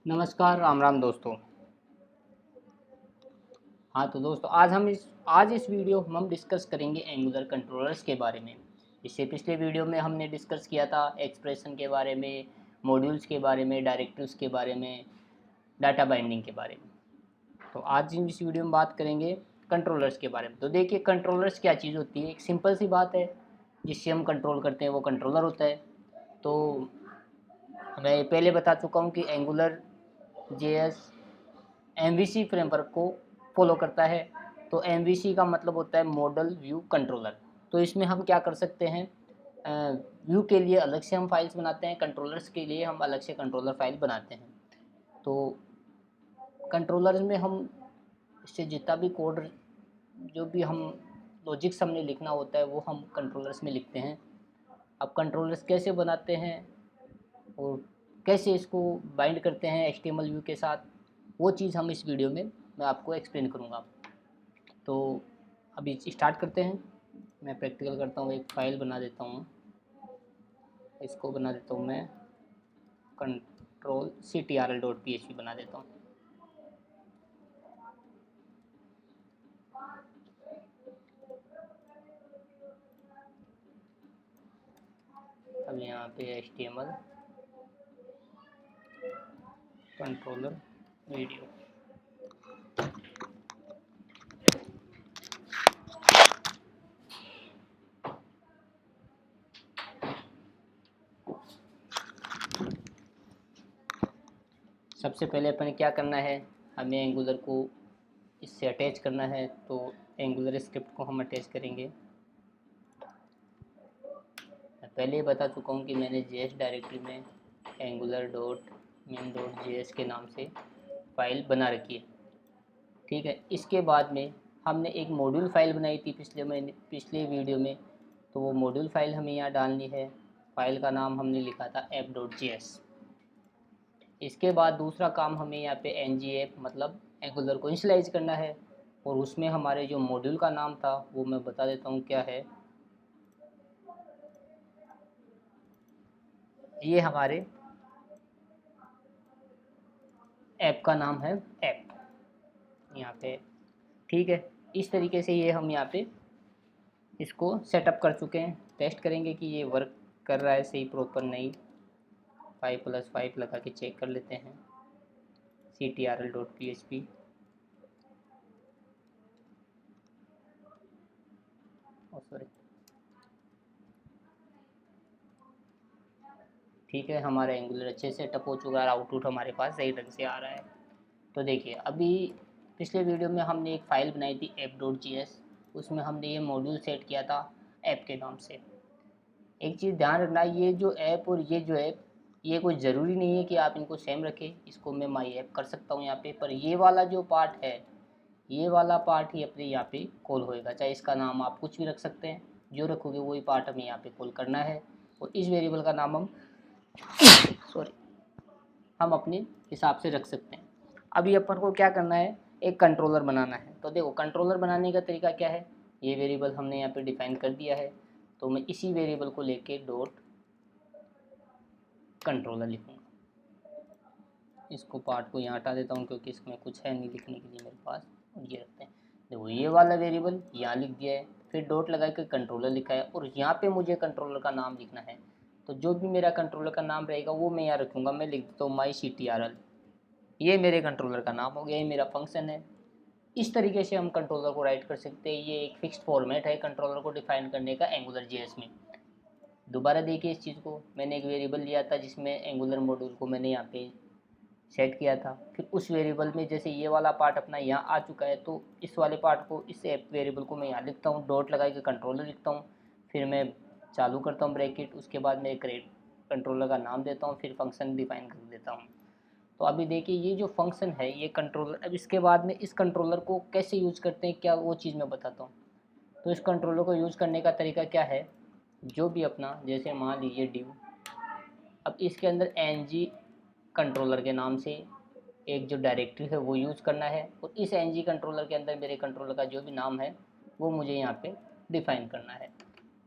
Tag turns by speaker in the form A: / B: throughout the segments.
A: नमस्कार, राम राम दोस्तों। हाँ तो दोस्तों, आज इस वीडियो में हम डिस्कस करेंगे एंगुलर कंट्रोलर्स के बारे में। इससे पिछले वीडियो में हमने डिस्कस किया था एक्सप्रेशन के बारे में, मॉड्यूल्स के बारे में, डायरेक्टिव्स के बारे में, डाटा बाइंडिंग के बारे में। तो आज इस वीडियो में बात करेंगे कंट्रोलर्स के बारे में। तो देखिए, कंट्रोलर्स क्या चीज़ होती है। एक सिंपल सी बात है, जिससे हम कंट्रोल करते हैं वो कंट्रोलर होता है। तो मैं पहले बता चुका हूँ कि एंगुलर जेएस एमवीसी फ्रेमवर्क को फॉलो करता है। तो एमवीसी का मतलब होता है मॉडल व्यू कंट्रोलर। तो इसमें हम क्या कर सकते हैं, व्यू के लिए अलग से हम फाइल्स बनाते हैं, कंट्रोलर्स के लिए हम अलग से कंट्रोलर फाइल बनाते हैं। तो कंट्रोलर में हम इससे जितना भी कोड, जो भी हम लॉजिक्स हमने लिखना होता है वो हम कंट्रोलर्स में लिखते हैं। अब कंट्रोलर्स कैसे बनाते हैं और कैसे इसको बाइंड करते हैं एचटीएमएल व्यू के साथ, वो चीज़ हम इस वीडियो में मैं आपको एक्सप्लेन करूँगा। तो अभी स्टार्ट करते हैं। मैं प्रैक्टिकल करता हूँ, एक फ़ाइल बना देता हूँ। इसको बना देता हूँ मैं control.ctrl.php बना देता हूँ। अब यहाँ पे HTML कंट्रोलर वीडियो। सबसे पहले अपन क्या करना है, हमें एंगुलर को इससे अटैच करना है। तो एंगुलर स्क्रिप्ट को हम अटैच करेंगे। मैं पहले ही बता चुका हूँ कि मैंने जेएस डायरेक्टरी में angular.min.js के नाम से फ़ाइल बना रखी है। ठीक है, इसके बाद में हमने एक मॉड्यूल फाइल बनाई थी पिछले वीडियो में। तो वो मॉड्यूल फाइल हमें यहाँ डालनी है। फाइल का नाम हमने लिखा था app.js। इसके बाद दूसरा काम हमें यहाँ पे ngApp मतलब एंगुलर को इनिशियलाइज करना है। और उसमें हमारे जो मॉड्यूल का नाम था वो मैं बता देता हूँ क्या है। ये हमारे ऐप का नाम है ऐप, यहाँ पे। ठीक है, इस तरीके से ये हम यहाँ पे इसको सेटअप कर चुके हैं। टेस्ट करेंगे कि ये वर्क कर रहा है सही प्रॉपर नहीं। 5+5 लगा के चेक कर लेते हैं। ctrl.php। सॉरी, ठीक है, हमारा एंगुलर अच्छे से सेटअप हो चुका है। आउटपुट हमारे पास सही ढंग से आ रहा है। तो देखिए, अभी पिछले वीडियो में हमने एक फ़ाइल बनाई थी app.js। उसमें हमने ये मॉड्यूल सेट किया था ऐप के नाम से। एक चीज़ ध्यान रखना, ये जो ऐप और ये जो ऐप, ये कोई ज़रूरी नहीं है कि आप इनको सेम रखें। इसको मैं माई ऐप कर सकता हूँ यहाँ पे, पर ये वाला जो पार्ट है, ये वाला पार्ट ही अपने यहाँ पे कॉल होएगा। चाहे इसका नाम आप कुछ भी रख सकते हैं, जो रखोगे वही पार्ट हमें यहाँ पे कॉल करना है। और इस वेरिएबल का नाम सॉरी हम अपने हिसाब से रख सकते हैं। अभी अपन को क्या करना है, एक कंट्रोलर बनाना है। तो देखो, कंट्रोलर बनाने का तरीका क्या है। ये वेरिएबल हमने यहाँ पे डिफाइन कर दिया है। तो मैं इसी वेरिएबल को लेके डॉट कंट्रोलर लिखूँगा। इसको पार्ट को यहाँ हटा देता हूँ क्योंकि इसमें कुछ है नहीं लिखने के लिए मेरे पास। और ये रखते हैं। देखो, ये वाला वेरिएबल यहाँ लिख दिया है, फिर डॉट लगा के कंट्रोलर लिखा है, और यहाँ पे मुझे कंट्रोलर का नाम लिखना है। तो जो भी मेरा कंट्रोलर का नाम रहेगा वो मैं यहाँ रखूँगा। मैं लिख देता हूँ myctrl। ये मेरे कंट्रोलर का नाम हो गया, ये मेरा फंक्शन है। इस तरीके से हम कंट्रोलर को राइट कर सकते हैं। ये एक फिक्स्ड फॉर्मेट है कंट्रोलर को डिफाइन करने का एंगुलर जेएस में। दोबारा देखिए इस चीज़ को, मैंने एक वेरिएबल लिया था जिसमें एंगुलर मॉड्यूल को मैंने यहाँ पे सेट किया था। फिर उस वेरिएबल में जैसे ये वाला पार्ट अपना यहाँ आ चुका है, तो इस वाले पार्ट को, इस ऐप वेरिएबल को मैं यहाँ लिखता हूँ, डॉट लगा के कंट्रोलर लिखता हूँ। फिर मैं चालू करता हूँ ब्रैकेट, उसके बाद मैं क्रिएट कंट्रोलर का नाम देता हूँ, फिर फंक्शन डिफाइन कर देता हूँ। तो अभी देखिए, ये जो फंक्शन है ये कंट्रोलर। अब इसके बाद में इस कंट्रोलर को कैसे यूज़ करते हैं, क्या वो चीज़ मैं बताता हूँ। तो इस कंट्रोलर को यूज़ करने का तरीका क्या है, जो भी अपना, जैसे मान लीजिए डिव। अब इसके अंदर ng कंट्रोलर के नाम से एक जो डायरेक्टरी है वो यूज़ करना है, और इस ng कंट्रोलर के अंदर मेरे कंट्रोलर का जो भी नाम है वो मुझे यहाँ पे डिफ़ाइन करना है।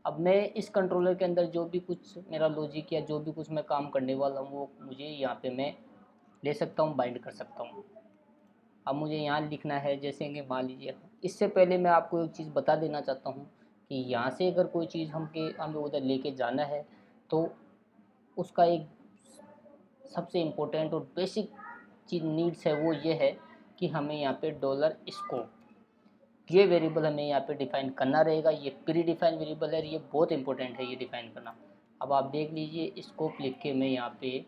A: अब मैं इस कंट्रोलर के अंदर जो भी कुछ मेरा लॉजिक या जो भी कुछ मैं काम करने वाला हूँ वो मुझे यहाँ पे मैं ले सकता हूँ, बाइंड कर सकता हूँ। अब मुझे यहाँ लिखना है, जैसे कि मान लीजिए, इससे पहले मैं आपको एक चीज़ बता देना चाहता हूँ कि यहाँ से अगर कोई चीज़ हमें उधर लेके जाना है तो उसका एक सबसे इम्पोर्टेंट और बेसिक चीज़ नीड्स है, वो ये है कि हमें यहाँ पे डॉलर स्कोप, ये वेरिएबल हमें यहाँ पे डिफाइन करना रहेगा। ये प्री डिफाइन वेरिएबल है, ये बहुत इंपॉर्टेंट है ये डिफाइन करना। अब आप देख लीजिए, स्कोप लिख के मैं यहाँ पे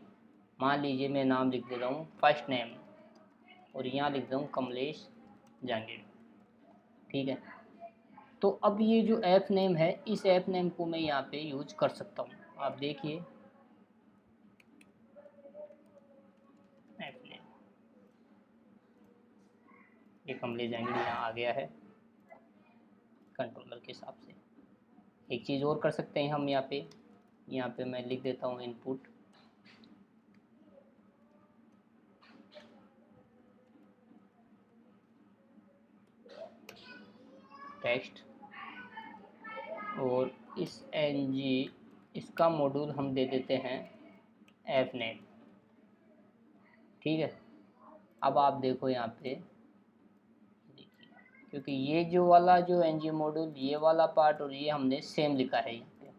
A: मान लीजिए मैं नाम लिख देता हूँ फर्स्ट नेम, और यहाँ लिख देता हूँ कमलेश जहांगीर, ठीक है। तो अब ये जो ऐप नेम है, इस ऐप नेम को मैं यहाँ पे यूज कर सकता हूँ। आप देखिए ऐप नेम, ये कमलेश जहांगीर यहाँ आ गया है कंट्रोलर के हिसाब से। एक चीज़ और कर सकते हैं हम, यहाँ पे मैं लिख देता हूँ इनपुट टेक्स्ट, और इस ng इसका मॉड्यूल हम दे देते हैं ऐप नेम, ठीक है। अब आप देखो यहाँ पे देखिए, क्योंकि ये जो वाला जो ng मॉड्यूल, ये वाला पार्ट और ये हमने सेम लिखा है यहाँ पे।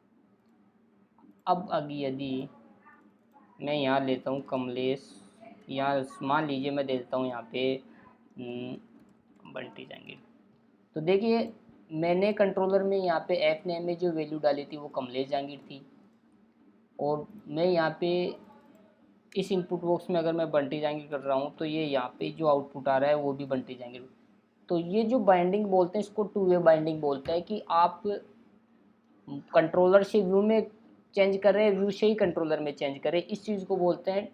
A: अब यदि मैं यहाँ लेता हूँ कमलेश, यहाँ मान लीजिए मैं दे देता हूँ यहाँ पे बंटी जहांगीर, तो देखिए मैंने कंट्रोलर में यहाँ पे ऐप नेम में जो वैल्यू डाली थी वो कमलेश जहांगीर थी, और मैं यहाँ पे इस इनपुट बॉक्स में अगर मैं बंटी जहांगीर कर रहा हूँ तो ये यहाँ पे जो आउटपुट आ रहा है वो भी बंटी जहांगीर। तो ये जो बाइंडिंग बोलते हैं इसको टू वे बाइंडिंग बोलते हैं, कि आप कंट्रोलर से व्यू में चेंज कर रहे हैं, व्यू से ही कंट्रोलर में चेंज कर रहे हैं, इस चीज़ को बोलते हैं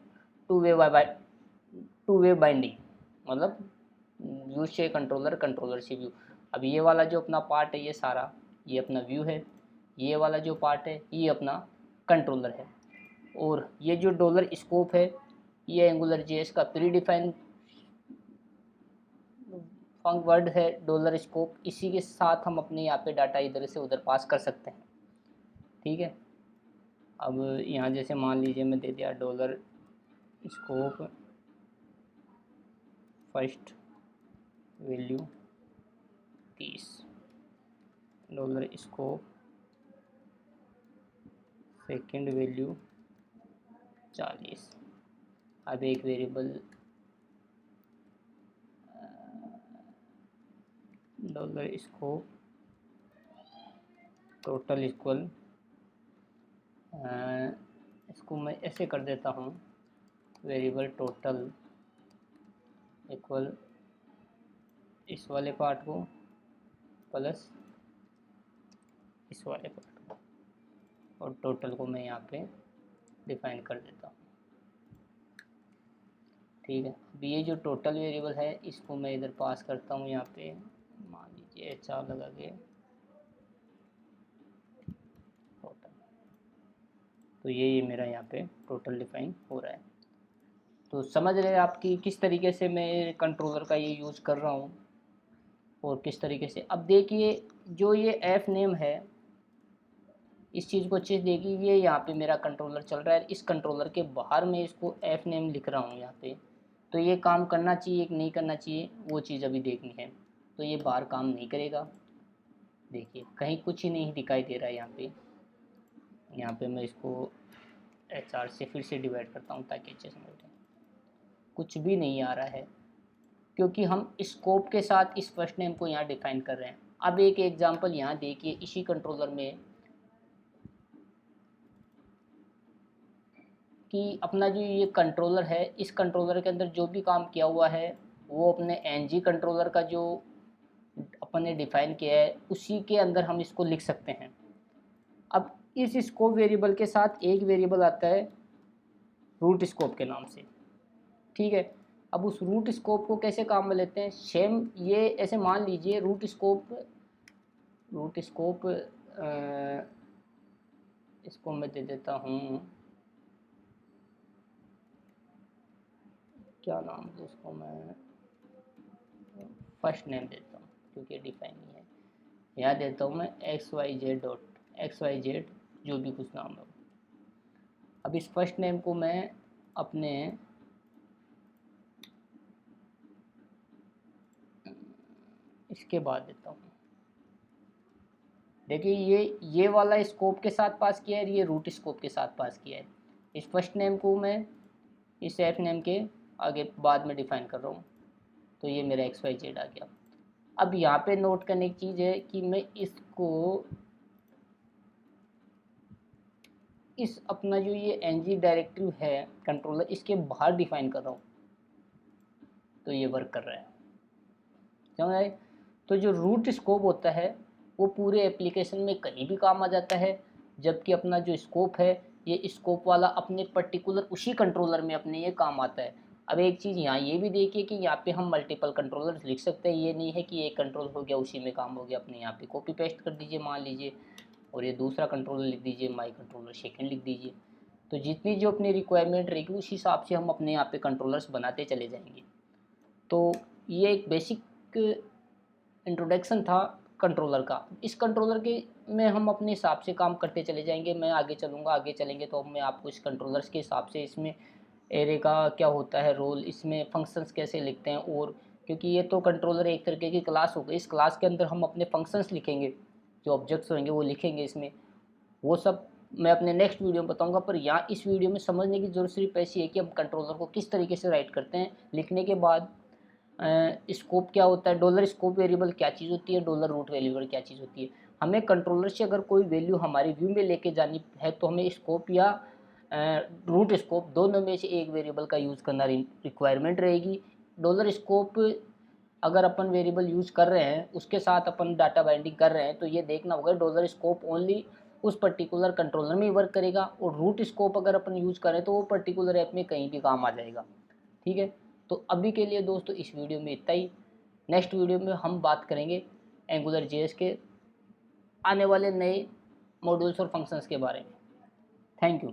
A: टू वे बाइंडिंग, मतलब व्यू से कंट्रोलर, कंट्रोलर से व्यू। अब ये वाला जो अपना पार्ट है ये सारा, ये अपना व्यू है, ये वाला जो पार्ट है ये अपना कंट्रोलर है, और ये जो डॉलर स्कोप है ये एंगुलर जेएस का प्री डिफाइंड वर्ड है डॉलर स्कोप। इसी के साथ हम अपने यहाँ पे डाटा इधर से उधर पास कर सकते हैं, ठीक है। अब यहाँ जैसे मान लीजिए मैं दे दिया dollar scope first value 30, dollar scope second value 40। अब एक variable dollar scope total equal, इसको मैं ऐसे कर देता हूँ, वेरिएबल टोटल इक्वल इस वाले पार्ट को प्लस इस वाले पार्ट को, और टोटल को मैं यहाँ पे डिफाइन कर देता हूँ, ठीक है। अब ये जो टोटल वेरिएबल है इसको मैं इधर पास करता हूँ, यहाँ पे मान लीजिए HR लगा के टोटल, तो ये मेरा यहाँ पे टोटल डिफाइन हो रहा है। तो समझ रहे हैं आप कि किस तरीके से मैं कंट्रोलर का ये यूज़ कर रहा हूँ और किस तरीके से। अब देखिए जो ये ऐप नेम है, इस चीज़ को अच्छे से देखिए, ये यहाँ पे मेरा कंट्रोलर चल रहा है, इस कंट्रोलर के बाहर मैं इसको ऐप नेम लिख रहा हूँ यहाँ पे, तो ये काम करना चाहिए कि नहीं करना चाहिए वो चीज़ अभी देखनी है। तो ये बाहर काम नहीं करेगा, देखिए कहीं कुछ ही नहीं दिखाई दे रहा है यहाँ पे मैं इसको HR से फिर से डिवाइड करता हूँ ताकि अच्छे समझ लें, कुछ भी नहीं आ रहा है क्योंकि हम स्कोप के साथ इस फर्स्ट नेम को यहाँ डिफाइन कर रहे हैं। अब एक एग्जांपल यहाँ देखिए, इसी कंट्रोलर में कि अपना जो ये कंट्रोलर है, इस कंट्रोलर के अंदर जो भी काम किया हुआ है वो अपने ng कंट्रोलर का जो अपन ने डिफाइन किया है उसी के अंदर हम इसको लिख सकते हैं। अब इस स्कोप वेरिएबल के साथ एक वेरिएबल आता है रूट स्कोप के नाम से, ठीक है। अब उस रूट स्कोप को कैसे काम में लेते हैं, सेम ये ऐसे मान लीजिए रूट स्कोप इसको मैं दे देता हूँ, क्या नाम है इसको, मैं फर्स्ट नेम देता हूँ क्योंकि डिफाइन नहीं है, यहाँ देता हूँ मैं xyz जो भी कुछ नाम है। अब इस फर्स्ट नेम को मैं अपने इसके बाद देता हूँ। देखिए ये वाला स्कोप के साथ पास किया है, ये रूट स्कोप के साथ पास किया है। इस फर्स्ट नेम को मैं इस एफ नेम के आगे बाद में डिफाइन कर रहा हूँ। तो ये मेरा XYZ आ गया। अब यहाँ पे नोट करने की चीज़ है कि मैं इसको इस अपना जो ये ng डायरेक्टिव है कंट्रोलर, इसके बाहर डिफाइन कर रहा हूँ, तो ये वर्क कर रहा है, समझ आए। तो जो रूट स्कोप होता है वो पूरे एप्लीकेशन में कहीं भी काम आ जाता है, जबकि अपना जो स्कोप है ये स्कोप वाला अपने पर्टिकुलर उसी कंट्रोलर में अपने ये काम आता है। अब एक चीज़ यहाँ ये भी देखिए कि यहाँ पे हम मल्टीपल कंट्रोलर्स लिख सकते हैं, ये नहीं है कि एक कंट्रोल हो गया उसी में काम हो गया। अपने यहाँ पे कॉपी पेस्ट कर दीजिए मान लीजिए, और ये दूसरा कंट्रोलर लिख दीजिए, माई कंट्रोलर सेकेंड लिख दीजिए। तो जितनी जो अपनी रिक्वायरमेंट रहेगी उस हिसाब से हम अपने यहाँ पे कंट्रोलर्स बनाते चले जाएंगे। तो ये एक बेसिक इंट्रोडक्शन था कंट्रोलर का। इस कंट्रोलर के में हम अपने हिसाब से काम करते चले जाएंगे। मैं आगे चलूँगा, आगे चलेंगे तो मैं आपको इस कंट्रोलर्स के हिसाब से इसमें एरे का क्या होता है रोल, इसमें फंक्शंस कैसे लिखते हैं, और क्योंकि ये तो कंट्रोलर एक तरीके की क्लास हो गई, इस क्लास के अंदर हम अपने फंक्शंस लिखेंगे, जो ऑब्जेक्ट्स होंगे वो लिखेंगे इसमें, वो सब मैं अपने नेक्स्ट वीडियो में बताऊंगा। पर यहाँ इस वीडियो में समझने की जरूरत सिर्फ ऐसी है कि हम कंट्रोलर को किस तरीके से राइट करते हैं। लिखने के बाद स्कोप क्या होता है, डॉलर स्कोप वेरिएबल क्या चीज़ होती है, डॉलर रूट वेरिएबल क्या चीज़ होती है। हमें कंट्रोलर से अगर कोई वैल्यू हमारे व्यू में लेके जानी है तो हमें स्कोप या रूट स्कोप दोनों में से एक वेरिएबल का यूज़ करना रिक्वायरमेंट रहेगी। डॉलर स्कोप अगर अपन वेरिएबल यूज़ कर रहे हैं उसके साथ अपन डाटा बाइंडिंग कर रहे हैं तो ये देखना होगा डॉलर स्कोप ओनली उस पर्टिकुलर कंट्रोलर में ही वर्क करेगा, और रूट स्कोप अगर अपन यूज़ करें तो वो पर्टिकुलर ऐप में कहीं भी काम आ जाएगा। ठीक है, तो अभी के लिए दोस्तों इस वीडियो में इतना ही। नेक्स्ट वीडियो में हम बात करेंगे एंगुलर JS के आने वाले नए मॉड्यूल्स और फंक्शंस के बारे में। Thank you.